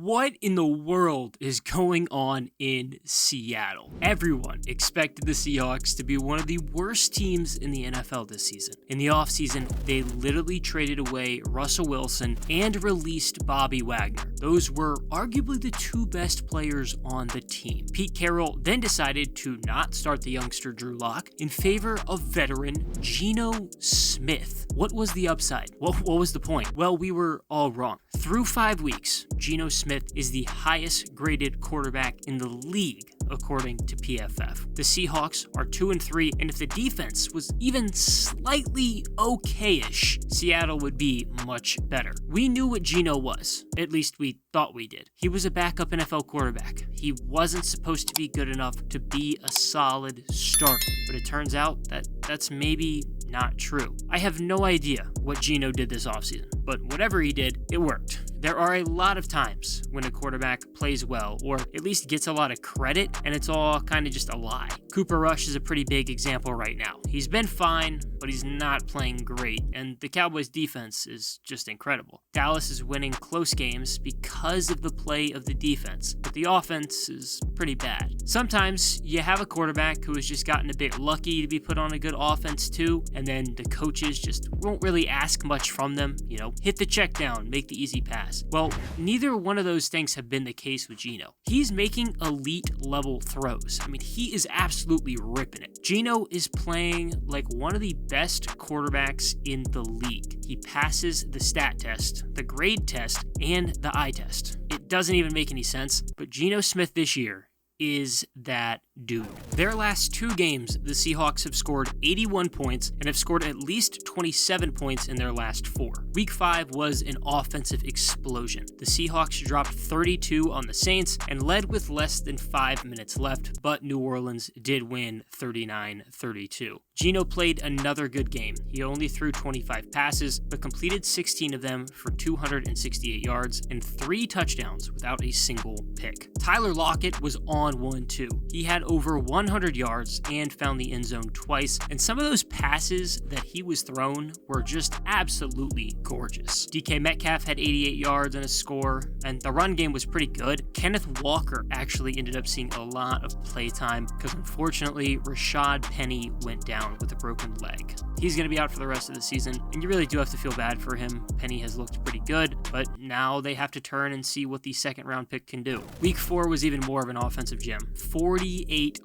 What in the world is going on in Seattle? Everyone expected the Seahawks to be one of the worst teams in the NFL this season. In the offseason, they literally traded away Russell Wilson and released Bobby Wagner. Those were arguably the two best players on the team. Pete Carroll then decided to not start the youngster Drew Lock in favor of veteran Geno Smith. What was the upside? What was the point? Well, we were all wrong. Through 5 weeks, Geno Smith is the highest graded quarterback in the league, according to PFF. The Seahawks are 2-3, and if the defense was even slightly okay-ish, Seattle would be much better. We knew what Geno was. At least we thought we did. He was a backup NFL quarterback. He wasn't supposed to be good enough to be a solid starter, but it turns out that that's maybe not true. I have no idea what Geno did this offseason, but whatever he did, it worked. There are a lot of times when a quarterback plays well, or at least gets a lot of credit, and it's all kind of just a lie. Cooper Rush is a pretty big example right now. He's been fine, but he's not playing great, and the Cowboys' defense is just incredible. Dallas is winning close games because of the play of the defense, but the offense is pretty bad. Sometimes you have a quarterback who has just gotten a bit lucky to be put on a good offense too, and then the coaches just won't really ask much from them, hit the check down, make the easy pass. Well, neither one of those things have been the case with Geno. He's making elite level throws. He is absolutely ripping it. Geno is playing like one of the best quarterbacks in the league. He passes the stat test, the grade test, and the eye test. It doesn't even make any sense, but Geno Smith this year is that dude. Their last 2 games, the Seahawks have scored 81 points and have scored at least 27 points in their last 4. Week 5 was an offensive explosion. The Seahawks dropped 32 on the Saints and led with less than 5 minutes left, but New Orleans did win 39-32. Geno played another good game. He only threw 25 passes, but completed 16 of them for 268 yards and 3 touchdowns without a single pick. Tyler Lockett was on one too. He had over 100 yards and found the end zone twice, and some of those passes that he was thrown were just absolutely gorgeous. DK Metcalf had 88 yards and a score, and the run game was pretty good. Kenneth Walker actually ended up seeing a lot of playtime because unfortunately Rashad Penny went down with a broken leg. He's going to be out for the rest of the season, and you really do have to feel bad for him. Penny has looked pretty good, but now they have to turn and see what the second round pick can do. Week 4 was even more of an offensive gem. 48-45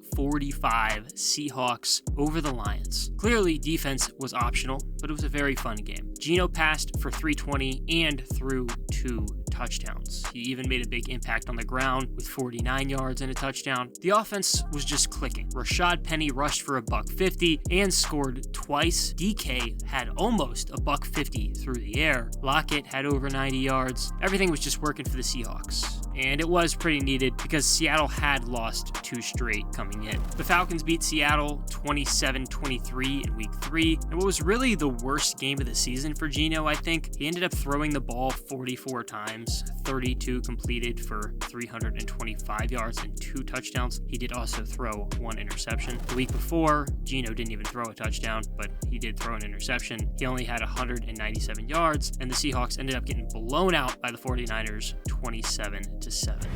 Seahawks over the Lions. Clearly, defense was optional, but it was a very fun game. Geno passed for 320 and threw 2 touchdowns. He even made a big impact on the ground with 49 yards and a touchdown. The offense was just clicking. Rashad Penny rushed for $150 and scored twice. DK had almost $150 through the air. Lockett had over 90 yards. Everything was just working for the Seahawks. And it was pretty needed because Seattle had lost 2 straight coming in. The Falcons beat Seattle 27-23 in week 3, and what was really the worst game of the season for Geno, I think, he ended up throwing the ball 44 times, 32 completed for 325 yards and 2 touchdowns. He did also throw 1 interception. The week before, Geno didn't even throw a touchdown, but he did throw an interception. He only had 197 yards, and the Seahawks ended up getting blown out by the 49ers 27-7.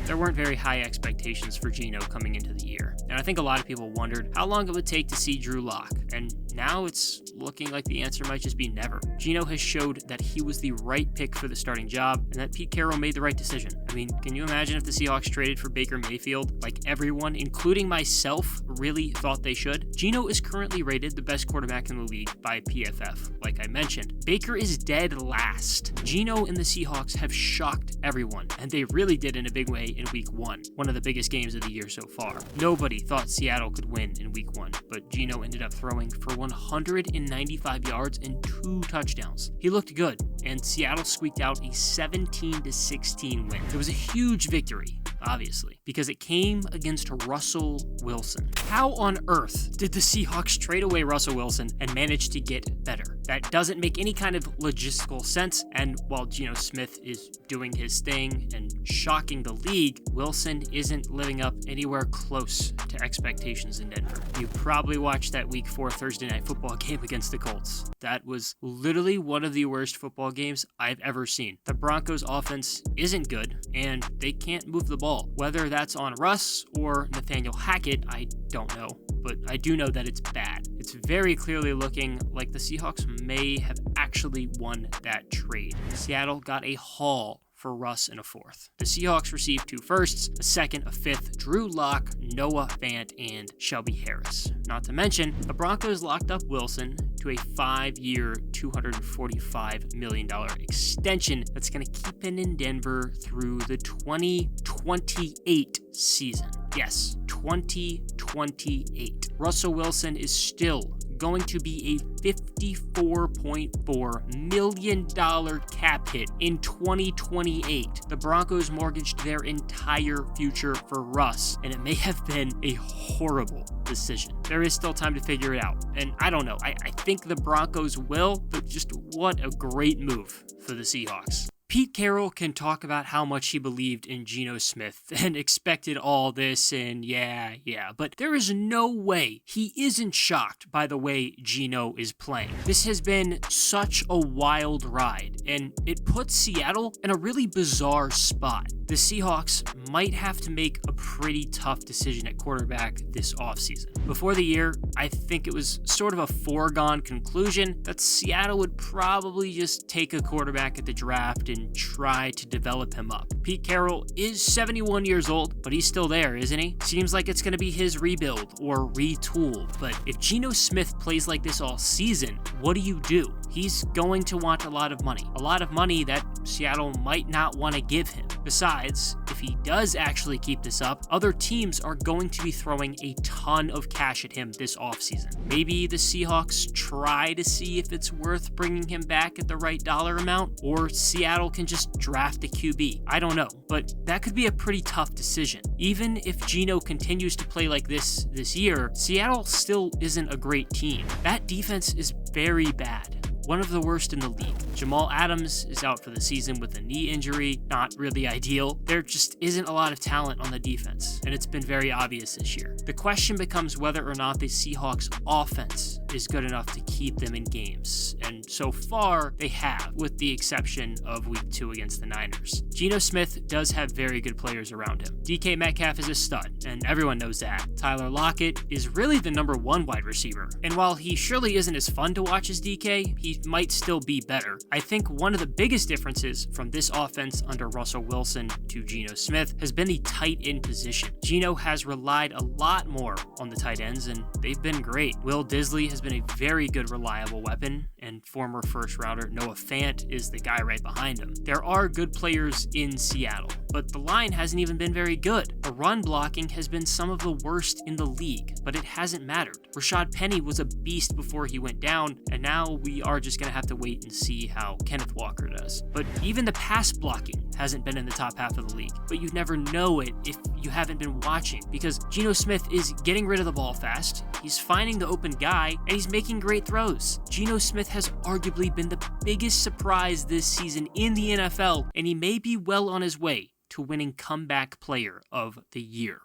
There weren't very high expectations for Geno coming into the year, and I think a lot of people wondered how long it would take to see Drew Lock, and now it's looking like the answer might just be never. Geno has showed that he was the right pick for the starting job, and that Pete Carroll made the right decision. Can you imagine if the Seahawks traded for Baker Mayfield, like everyone, including myself, really thought they should? Geno is currently rated the best quarterback in the league by PFF, like I mentioned. Baker is dead last. Geno and the Seahawks have shocked everyone, and they really did in a big way in week 1, one of the biggest games of the year so far. Nobody thought Seattle could win in week 1, but Geno ended up throwing for 195 yards and 2 touchdowns. He looked good, and Seattle squeaked out a 17-16 win. It was a huge victory, obviously, because it came against Russell Wilson. How on earth did the Seahawks trade away Russell Wilson and manage to get better? That doesn't make any kind of logistical sense, and while Geno Smith is doing his thing and shocking the league, Wilson isn't living up anywhere close to expectations in Denver. You probably watched that Week 4 Thursday Night Football game against the Colts. That was literally one of the worst football games I've ever seen. The Broncos offense isn't good, and they can't move the ball. Whether that's on Russ or Nathaniel Hackett, I don't know, but I do know that it's bad. It's very clearly looking like the Seahawks may have actually won that trade. Seattle got a haul for Russ in a fourth. The Seahawks received 2 firsts, a second, a fifth, Drew Lock, Noah Fant, and Shelby Harris. Not to mention, the Broncos locked up Wilson to a 5-year, $245 million extension that's going to keep him in Denver through the 2028 season. Yes, 2028. Russell Wilson is still going to be a $54.4 million cap hit in 2028. The Broncos mortgaged their entire future for Russ, and it may have been a horrible decision. There is still time to figure it out, and I don't know. I think the Broncos will, but just what a great move for the Seahawks. Pete Carroll can talk about how much he believed in Geno Smith and expected all this and yeah, but there is no way he isn't shocked by the way Geno is playing. This has been such a wild ride, and it puts Seattle in a really bizarre spot. The Seahawks might have to make a pretty tough decision at quarterback this offseason. Before the year, I think it was sort of a foregone conclusion that Seattle would probably just take a quarterback at the draft and try to develop him up. Pete Carroll is 71 years old, but he's still there, isn't he? Seems like it's going to be his rebuild or retool, but if Geno Smith plays like this all season, what do? He's going to want a lot of money that Seattle might not want to give him. Besides, if he does actually keep this up, other teams are going to be throwing a ton of cash at him this offseason. Maybe the Seahawks try to see if it's worth bringing him back at the right dollar amount, or Seattle can just draft a QB. I don't know, but that could be a pretty tough decision. Even if Geno continues to play like this year, Seattle still isn't a great team. That defense is very bad. One of the worst in the league. Jamal Adams is out for the season with a knee injury, not really ideal. There just isn't a lot of talent on the defense, and it's been very obvious this year. The question becomes whether or not the Seahawks offense is good enough to keep them in games, and so far they have, with the exception of Week 2 against the Niners. Geno Smith does have very good players around him. DK Metcalf is a stud, and everyone knows that. Tyler Lockett is really the number 1 wide receiver, and while he surely isn't as fun to watch as DK, he might still be better. I think one of the biggest differences from this offense under Russell Wilson to Geno Smith has been the tight end position. Geno has relied a lot more on the tight ends, and they've been great. Will Disley has been a very good, reliable weapon, and former first-rounder Noah Fant is the guy right behind him. There are good players in Seattle, but the line hasn't even been very good. The run blocking has been some of the worst in the league, but it hasn't mattered. Rashad Penny was a beast before he went down, and now we are just going to have to wait and see how Kenneth Walker does. But even the pass blocking hasn't been in the top half of the league, but you never know it if you haven't been watching, because Geno Smith is getting rid of the ball fast, he's finding the open guy, and he's making great throws. Geno Smith has arguably been the biggest surprise this season in the NFL, and he may be well on his way to winning Comeback Player of the Year.